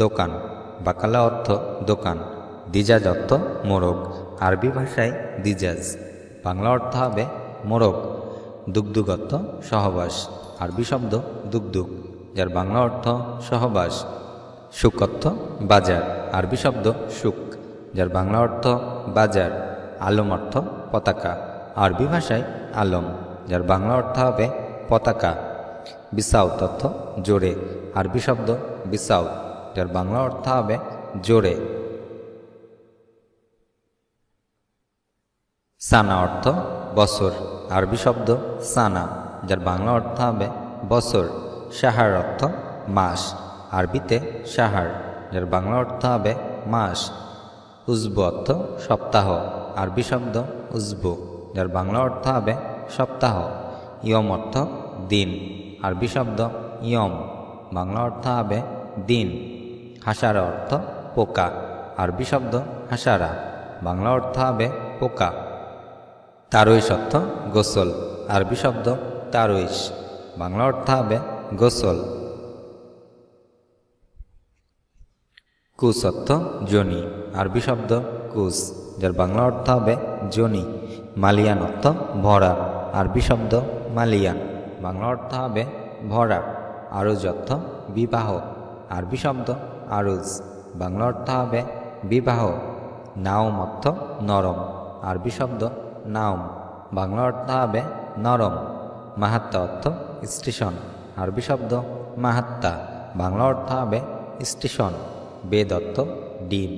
দোকান, বাকালা অর্থ দোকান, দিজাজ অর্থ মোরগ, আরবি ভাষায় দিজাজ, বাংলা অর্থ হবে মোরগ। দুগদুগ অর্থ সহবাস, আরবি শব্দ দুগদুগ, যার বাংলা অর্থ সহবাস। শুক অর্থ বাজার, আরবি শব্দ শুক, যার বাংলা অর্থ বাজার। আলম অর্থ পতাকা, আরবি ভাষায় আলম, যার বাংলা অর্থ হবে পতাকা। বিসাউত অর্থ জোরে, আরবি শব্দ বিসাউত, যার বাংলা অর্থ হবে জোরে। সানা অর্থ বছর, আরবি শব্দ সানা, যার বাংলা অর্থ হবে বছর। সাহার অর্থ মাস, আরবিতে সাহার, যার বাংলা অর্থ হবে মাস। উজবু অর্থ সপ্তাহ, আরবি শব্দ উজবু, যার বাংলা অর্থ হবে সপ্তাহ। ইয়ম অর্থ দিন, আরবি শব্দ ইয়ম, বাংলা অর্থ হবে দিন। হাসারা অর্থ পোকা, আরবি শব্দ হাসারা, বাংলা অর্থ হবে পোকা। তারইশ অর্থ গোসল, আরবি শব্দ তারইশ, বাংলা অর্থ হবে গোসল। কুস অর্থ জনি, আরবি শব্দ কুস, যার বাংলা অর্থ হবে জনি। মালিয়ান অর্থ ভরা, আরবি শব্দ মালিয়ান, বাংলা অর্থ হবে ভরা। আরুজ অর্থ বিবাহ, আরবি শব্দ আরুজ, বাংলা অর্থ হবে বিবাহ। নাওম অর্থ নরম, আরবি শব্দ নাওম, বাংলা অর্থ হবে নরম। মাহাত্তা অর্থ স্টেশন, আরবি শব্দ মাহাত্তা, বাংলা অর্থ হবে স্টেশন। বেদ অর্থ ডিম,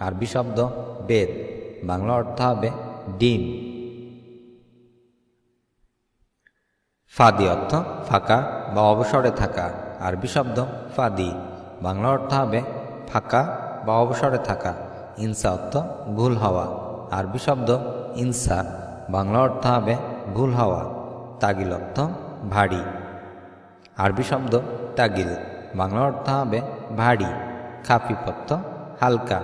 আরবি শব্দ বেদ, বাংলা অর্থ হবে ডিম। ফাদি অর্থ ফাঁকা বা অবসরে থাকা, আরবি শব্দ ফাদি, বাংলা অর্থ হবে ফাঁকা বা অবসরে থাকা। ইনসা অর্থ ভুল হওয়া, আরবি শব্দ ইনসা, বাংলা অর্থ হবে ভুল হওয়া। তাগিল অর্থ ভারী, আরবি শব্দ তাগিল, বাংলা অর্থ হবে ভারী। খাফিফ অর্থ হালকা,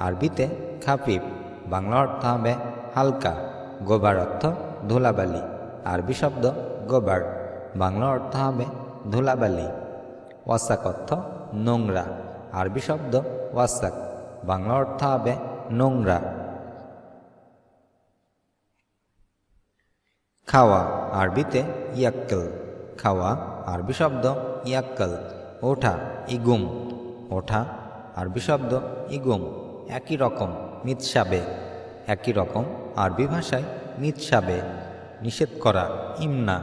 আরবিতে খাফিফ, বাংলা অর্থ হবে হালকা। গোবার অর্থ ধুলাবালি, আরবি শব্দ গোবার, বাংলা অর্থ হবে ধুলাবালি। ওয়াসাক অর্থ নোংরা, আরবি শব্দ ওয়াসাক, বাংলা অর্থ হবে নোংরা। খাওয়া, আরবিতে ইয়াক্কেল, খাওয়া, আরবি শব্দ ইয়াক্কেল। ওঠা ইগুম, ওঠা, আরবি শব্দ ইগুম। একই রকম মিতসাবে, একই রকম, আরবি ভাষায় মিতসাবে। নিষেধ করা ইমনা,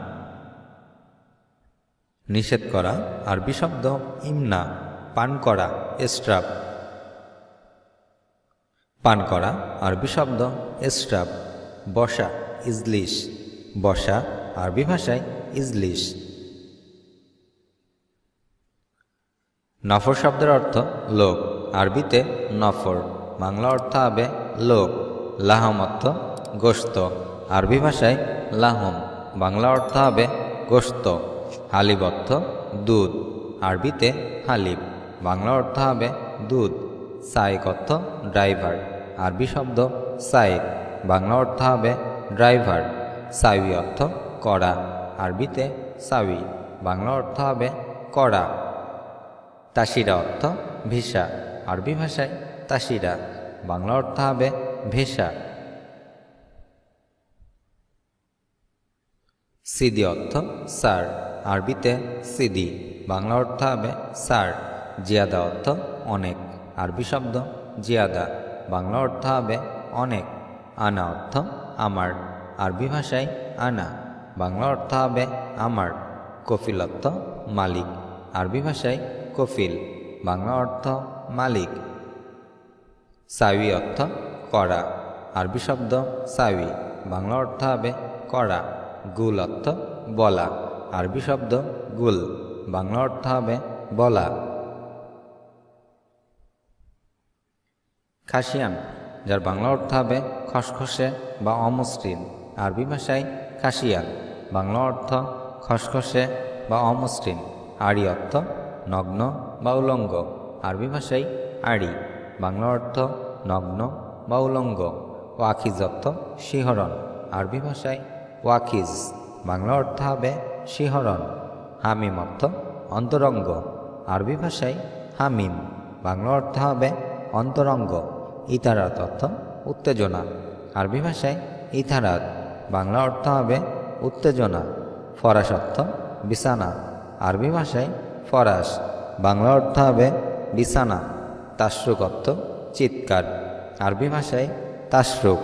নিষেধ করা, আরবি শব্দ ইমনা। পান করা এস্ট্রাব, পান করা, আরবি শব্দ এস্ট্রাব। বসা ইজলিশ, বসা, আরবি ভাষায় ইজলিশ। নফর শব্দের অর্থ লোক, আরবিতে নফর, বাংলা অর্থ হবে লোক। লাহম অর্থ গোশত, আরবি ভাষায় লাহম, বাংলা অর্থ হবে গোশত। হালিব অর্থ দুধ, আরবিতে হালিব, বাংলা অর্থ হবে দুধ। সায়েক অর্থ ড্রাইভার, আরবি শব্দ সায়েক, বাংলা অর্থ হবে ড্রাইভার। সাউই অর্থ কড়া, আরবিতে সাউই, বাংলা অর্থ হবে কড়া। তাসিরা অর্থ ভিসা, আরবি ভাষায় তাসিরা, বাংলা অর্থ হবে ভিসা। সিদি অর্থ সার, আরবিতে সিদি, বাংলা অর্থ হবে সার। জিয়াদা অর্থ অনেক, আরবি শব্দ জিয়াদা, বাংলা অর্থ হবে অনেক। আনা অর্থ আমার, আরবি ভাষায় আনা, বাংলা অর্থ হবে আমার। কফিল অর্থ মালিক, আরবি ভাষায় কফিল, বাংলা অর্থ মালিক। সাউই অর্থ কড়া, আরবি শব্দ সাউই, বাংলা অর্থ হবে কড়া। গুল অর্থ বলা, আরবি শব্দ গুল, বাংলা অর্থ হবে বলা। খাসিয়ান, যার বাংলা অর্থ হবে খসখসে বা অমসৃণ, আরবি ভাষায় খাসিয়ান, বাংলা অর্থ খসখসে বা অমসৃণ। আড়ি অর্থ নগ্ন বা উলঙ্গ, আরবি ভাষায় আড়ি, বাংলা অর্থ নগ্ন বা উলঙ্গ। ওয়াখিজ অর্থ শিহরণ, আরবি ভাষায় ওয়াখিজ, বাংলা অর্থ হবে শিহরণ। হামিম অর্থ অন্তরঙ্গ, আরবি ভাষায় হামিম, বাংলা অর্থ হবে অন্তরঙ্গ। ইতারাত অর্থ উত্তেজনা, আরবি ভাষায় ইতারাত, বাংলা অর্থ হবে উত্তেজনা। ফরাশ অর্থ বিছানা, আরবি ভাষায় ফরাশ, বাংলা অর্থ হবে বিছানা। তাশরুক অর্থ চিৎকার, আরবি ভাষায় তাশরুক,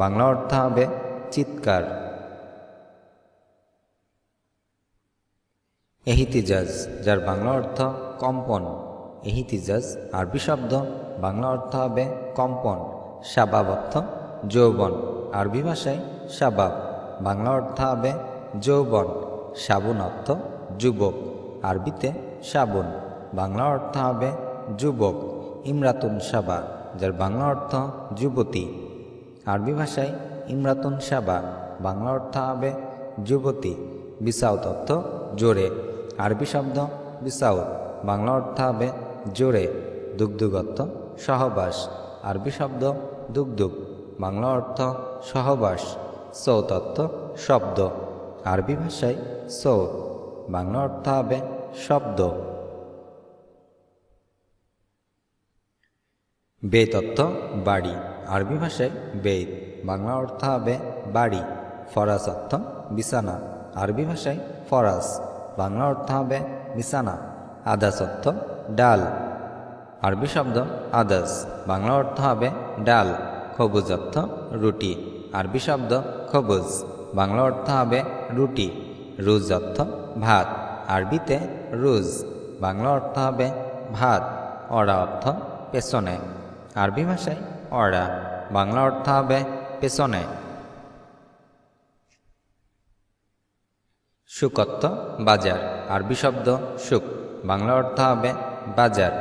বাংলা অর্থ হবে চিৎকার। এহিতিজাজ, যার বাংলা অর্থ কম্পন। এহিতিজাজ আরবি শব্দ, বাংলা অর্থ হবে কম্পন। শাবাব অর্থ যৌবন, আরবি ভাষায় শাবাব, বাংলা অর্থ হবে যৌবন। সাবুন অর্থ যুবক, আরবিতে সাবুন, বাংলা অর্থ হবে যুবক। ইমরাতুন সাবা, যার বাংলা অর্থ যুবতী, আরবি ভাষায় ইমরাতুন সাবা, বাংলা অর্থ হবে যুবতী। বিসাউত অর্থ জোরে, আরবি শব্দ বিসাউত, বাংলা অর্থ হবে জোরে। দুগদুগ অর্থ সহবাস, আরবি শব্দ দুগদুগ, বাংলা অর্থ সহবাস। সৌত অর্থ শব্দ, আরবি ভাষায় সৌত, বাংলা অর্থ হবে শব্দ। বেত অর্থ বাড়ি, আরবি ভাষায় বেত, বাংলা অর্থ হবে বাড়ি। ফরাস অর্থ বিছানা, আরবি ভাষায় ফরাস, বাংলা অর্থ হবে বিছানা। আদাস অর্থ ডাল, আরবি শব্দ আদাস, বাংলা অর্থ হবে ডাল। খবুজ অর্থ রুটি, আরবি শব্দ খবুজ, বাংলা অর্থ হবে রুটি। রুজ অর্থ ভাত, আরবিতে রুজ, বাংলা অর্থ হবে ভাত। অড়া অর্থ পেছনে, আরবি ভাষায় অড়া, বাংলা অর্থ হবে পেছনে। শুক অর্থ বাজার, আরবি শব্দ শুক, বাংলা অর্থ হবে বাজার।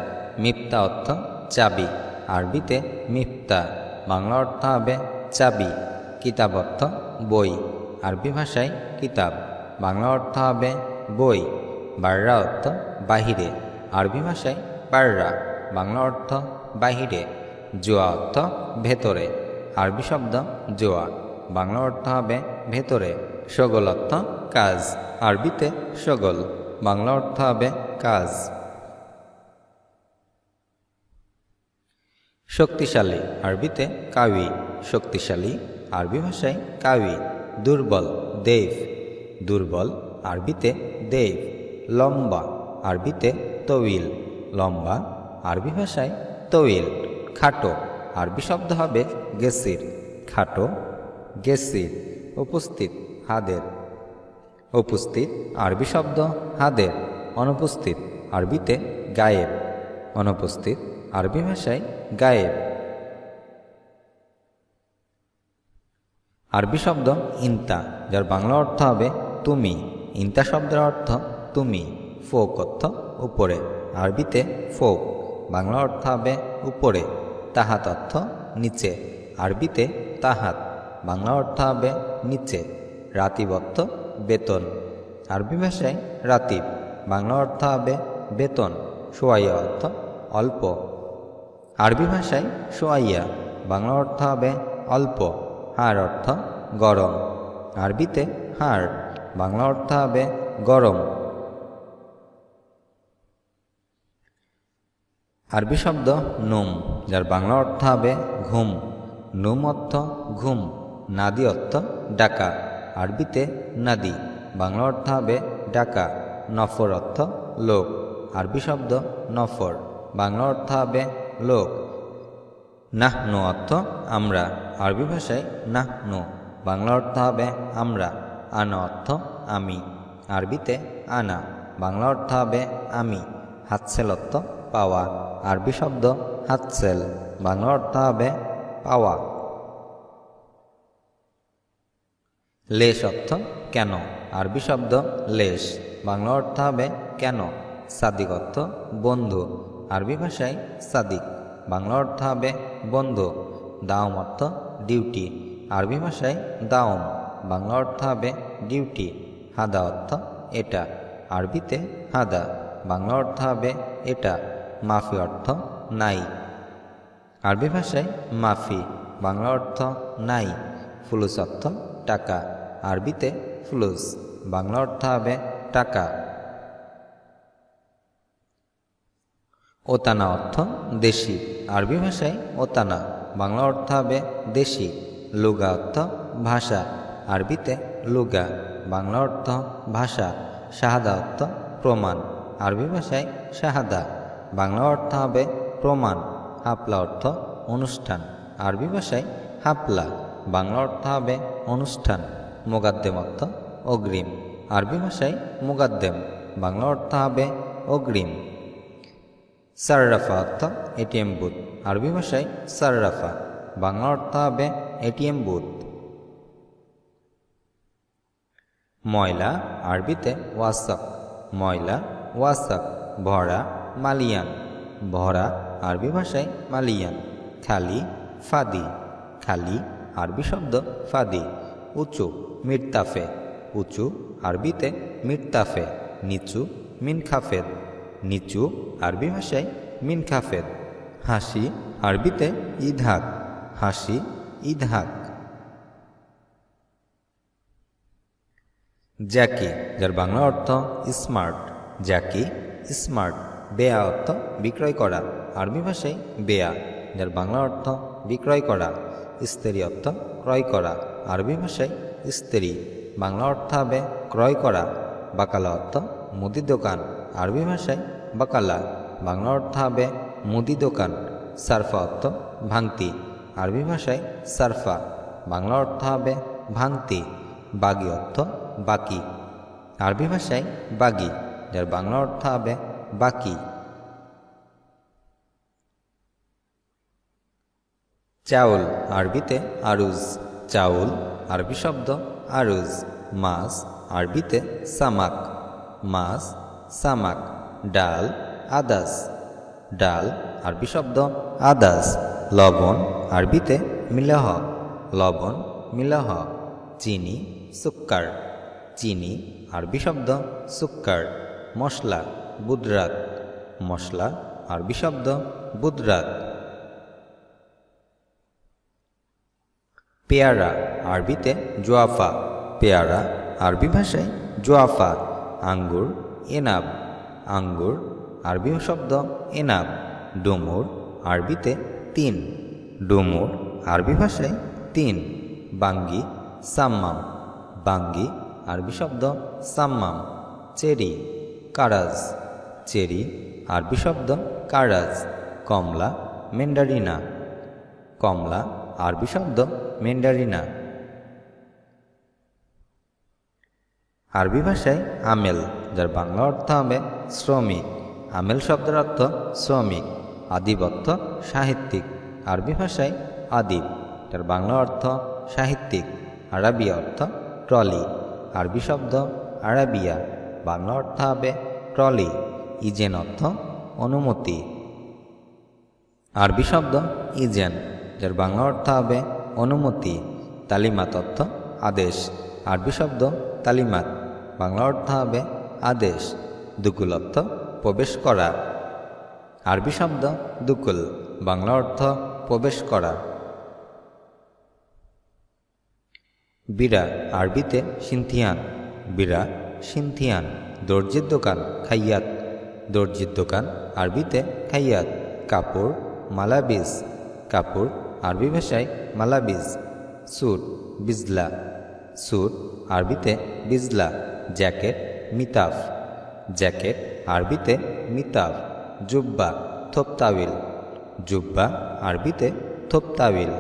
মিফতা অর্থ চাবি, আরবিতে মিফতা, বাংলা অর্থ হবে চাবি। কিতাব অর্থ বই, আরবি ভাষায় কিতাব, বাংলা অর্থ হবে বই। বাররা অর্থ বাহিরে, আরবি ভাষায় বাররা, বাংলা অর্থ বাহিরে। জোয়া অর্থ ভেতরে, আরবি শব্দ জোয়া, বাংলা অর্থ হবে ভেতরে। শগল অর্থ কাজ, আরবিতে শগল, বাংলা অর্থ হবে কাজ। শক্তিশালী, আরবিতে কাউই, শক্তিশালী, আরবি ভাষায় কাউই। দুর্বল দেব, দুর্বল, আরবিতে দেব। লম্বা, আরবিতে তৌইল, লম্বা, আরবি ভাষায় তৌইল। খাটো, আরবি শব্দ হবে গেসির, খাটো গেসির। উপস্থিত হাদের, উপস্থিত, আরবি শব্দ হাদের। অনুপস্থিত, আরবিতে গায়েব, অনুপস্থিত, আরবি ভাষায় গায়েব। আরবি শব্দ ইনতা, যার বাংলা অর্থ হবে তুমি, ইনতা শব্দের অর্থ তুমি। ফোক অর্থ উপরে, আরবিতে ফোক, বাংলা অর্থ হবে উপরে। তাহাত অর্থ নিচে, আরবিতে তাহাত, বাংলা অর্থ হবে নিচে। রাতিব অর্থ বেতন, আরবি ভাষায় রাতিব, বাংলা অর্থ হবে বেতন। সোয়াইয়া অর্থ অল্প, আরবি ভাষায় সোয়াইয়া, বাংলা অর্থ হবে অল্প। হাড় অর্থ গরম, আরবিতে হাড়, বাংলা অর্থ হবে গরম। আরবি শব্দ নুম, যার বাংলা অর্থ হবে ঘুম, নুম অর্থ ঘুম। নাদি অর্থ ডাকা, আরবিতে নাদি, বাংলা অর্থ হবে ডাকা। নফর অর্থ লোক, আরবি শব্দ নফর, বাংলা অর্থ হবে লোক। নাহনু অর্থ আমরা, আরবি ভাষায় নাহনু, বাংলা অর্থ হবে আমরা। আনা অর্থ আমি, আরবিতে আনা, বাংলা অর্থ হবে আমি। হাতসেল অর্থ পাওয়া, আরবি শব্দ হাতসেল, বাংলা অর্থ হবে পাওয়া। লেশ অর্থ কেন, আরবি শব্দ লেশ, বাংলা অর্থ হবে কেন। সাদিক অর্থ বন্ধু, আরবি ভাষায় সাদিক, বাংলা অর্থ হবে বন্ধু। দাওম অর্থ ডিউটি, আরবি ভাষায় দাওম, বাংলা অর্থ হবে ডিউটি। হাদা অর্থ এটা, আরবিতে হাদা, বাংলা অর্থ হবে এটা। মাফি অর্থ নাই, আরবি ভাষায় মাফি, বাংলা অর্থ নাই। ফুলুস অর্থ টাকা, আরবিতে ফুলুস, বাংলা অর্থ হবে টাকা। ওতানা অর্থ দেশি, আরবি ভাষায় ওতানা, বাংলা অর্থ হবে দেশি। লুগা অর্থ ভাষা, আরবিতে লুগা, বাংলা অর্থ ভাষা। শাহাদা অর্থ প্রমাণ, আরবি ভাষায় শাহাদা, বাংলা অর্থ হবে প্রমাণ। হাপলা অর্থ অনুষ্ঠান, আরবি ভাষায় হাপলা, বাংলা অর্থ হবে অনুষ্ঠান। মোগাদ্দেম অর্থ অগ্রিম, আরবি ভাষায় মুগাদ্দেম, বাংলা অর্থ হবে অগ্রিম। সাররাফা অর্থ এটিএম বুথ, আরবি ভাষায় সাররাফা, বাংলা অর্থ হবে এটিএম বুথ। ময়লা, আরবিতে ওয়াসাক, ময়লা ওয়াসাক। ভরা, মালিয়ান, ভরা, আরবি ভাষায় মালিয়ান। খালি, ফাদি, খালি, আরবি শব্দ ফাদি। উঁচু, মিরতাফে, উঁচু, আরবিতে মিরতাফে। নিচু, মিনখাফেদ, নিচু, আরবি ভাষায় মিনখাফেদ। হাসি, আরবিতে ইদহাক, হাসি, ইদহাক। জ্যাকি, যার বাংলা অর্থ স্মার্ট, জ্যাকি স্মার্ট। বেয়া অর্থ বিক্রয় করা, আরবি ভাষায় বেয়া, যার বাংলা অর্থ বিক্রয় করা। স্ত্রী অর্থ ক্রয় করা, আরবি ভাষায় স্ত্রী, বাংলা অর্থ হবে ক্রয় করা। বাকালা অর্থ মুদি দোকান, আরবি ভাষায় বাকালা, বাংলা অর্থ হবে মুদি দোকান। সারফা অর্থ ভাঙতি, আরবি ভাষায় সারফা, বাংলা অর্থ হবে ভাঙতি। বাগি অর্থ বাকি, আরবি ভাষায় বাগি, যার বাংলা অর্থ হবে বাকি। চাউল, আরবিতে আরুজ, চাউল, আরবি শব্দ আরুজ। মাছ, আরবিতে সামাক, মাছ সামাক। ডাল, আদাস, ডাল, আরবি শব্দ আদাস। লবণ, আরবিতে মিলাহ, লবণ মিলাহ। চিনি, সুক্কার, চিনি, আরবি শব্দ সুক্কার। মশলা, বুদরাত, মশলা, আরবি শব্দ বুদরাত। পেয়ারা, আরবিতে জোয়াফা, পেয়ারা, আরবি ভাষায় জোয়াফা। আঙ্গুর, এনাব, আঙ্গুর, আরবি শব্দ এনাব। ডুমুর, আরবিতে তিন, ডুমুর, আরবি ভাষায় তিন। বাঙ্গি, সাম্মাম, বাঙ্গি, আরবি শব্দ সাম্মাম। চেরি, কারাজ, চেরি, আরবি শব্দ কারাজ। কমলা, মেন্ডারিনা, কমলা, আরবি শব্দ মেন্ডারিনা। আরবি ভাষায় আমেল, যার বাংলা অর্থ হবে শ্রমিক, আমেল শব্দের অর্থ শ্রমিক। আদিব অর্থ সাহিত্যিক, আরবি ভাষায় আদিব, যার বাংলা অর্থ সাহিত্যিক। আরাবিয়া অর্থ ট্রলি, আরবি শব্দ আরাবিয়া, বাংলা অর্থ হবে ট্রলি। ইজেন অর্থ অনুমতি, আরবি শব্দ ইজেন, যার বাংলা অর্থ হবে অনুমতি। তালিমাত অর্থ আদেশ, আরবি শব্দ তালিমাত, বাংলা অর্থ হবে আদেশ। দুকুল অর্থ প্রবেশ করা, আরবি শব্দ দুকুল, বাংলা অর্থ প্রবেশ করা। বিরা, আরবিতে সিনথিয়ান, বিরা সিনথিয়ান। দর্জির দোকান, খাইয়াত, দর্জির দোকান, আরবিতে খাইয়াত। কাপড়, মালাবিস, কাপড়, আরবি ভাষায় মালাবিস। স্যুট, বিজলা, স্যুট, আরবিতে বিজলা। জ্যাকেট, মিতাফ, জ্যাকেট, আরবিতে মিতাফ। জুব্বা, থোপতাবিল, জুব্বা, আরবিতে থোপতাবিল।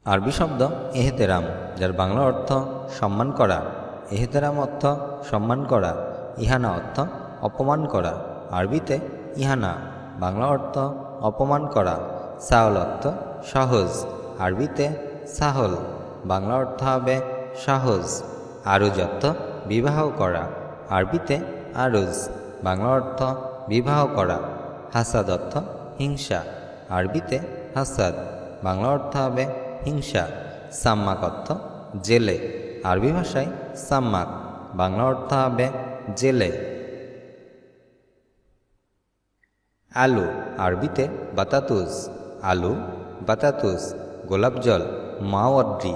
আরবি শব্দ এহতেরাম, যার বাংলা অর্থ সম্মান করা, এহতেরাম অর্থ সম্মান করা। ইহানা অর্থ অপমান করা, আরবিতে ইহানা, বাংলা অর্থ অপমান করা। সাহল অর্থ সহজ, আরবিতে সাহল, বাংলা অর্থ হবে সহজ। আরুজ অর্থ বিবাহ করা, আরবিতে আরুজ, বাংলা অর্থ বিবাহ করা। হাসাদ অর্থ হিংসা, আরবিতে হাসাদ, বাংলা অর্থ হবে হিংসা। সাম্মাক অর্থ জেলে, আরবি ভাষায় সাম্মাক, বাংলা অর্থ হবে জেলে। আলু, আরবিতে বাতাতুস, আলু, বাতাতুস। গোলাপ জল, মাওয়াদ্রি,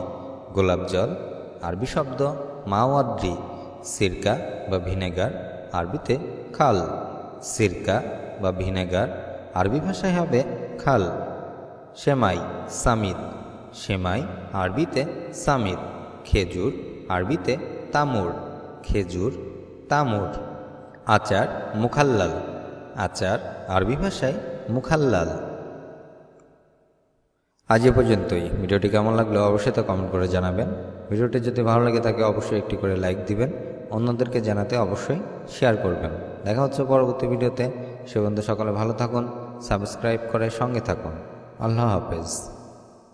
গোলাপ জল, আরবি শব্দ মাওয়াদ্রি। সিরকা বা ভিনেগার, আরবিতে খাল। সিরকা বা ভিনেগার আরবি ভাষায় হবে খাল। সেমাই সামিদ, সেমাই আরবিতে সামিদ। খেজুর আরবিতে তামুর, খেজুর তামুর। আচার মুখাল্লাল, আচার আরবি ভাষায় মুখাল্লাল। আজ এ পর্যন্তই। ভিডিওটি কেমন লাগলো অবশ্যই তা কমেন্ট করে জানাবেন। ভিডিওটি যদি ভালো লাগে থাকে অবশ্যই একটি করে লাইক দিবেন, অন্যদেরকে জানাতে অবশ্যই শেয়ার করবেন। দেখা হচ্ছে পরবর্তী ভিডিওতে। সে পর্যন্ত সকলে ভালো থাকুন, সাবস্ক্রাইব করে সঙ্গে থাকুন। আল্লাহ হাফেজ।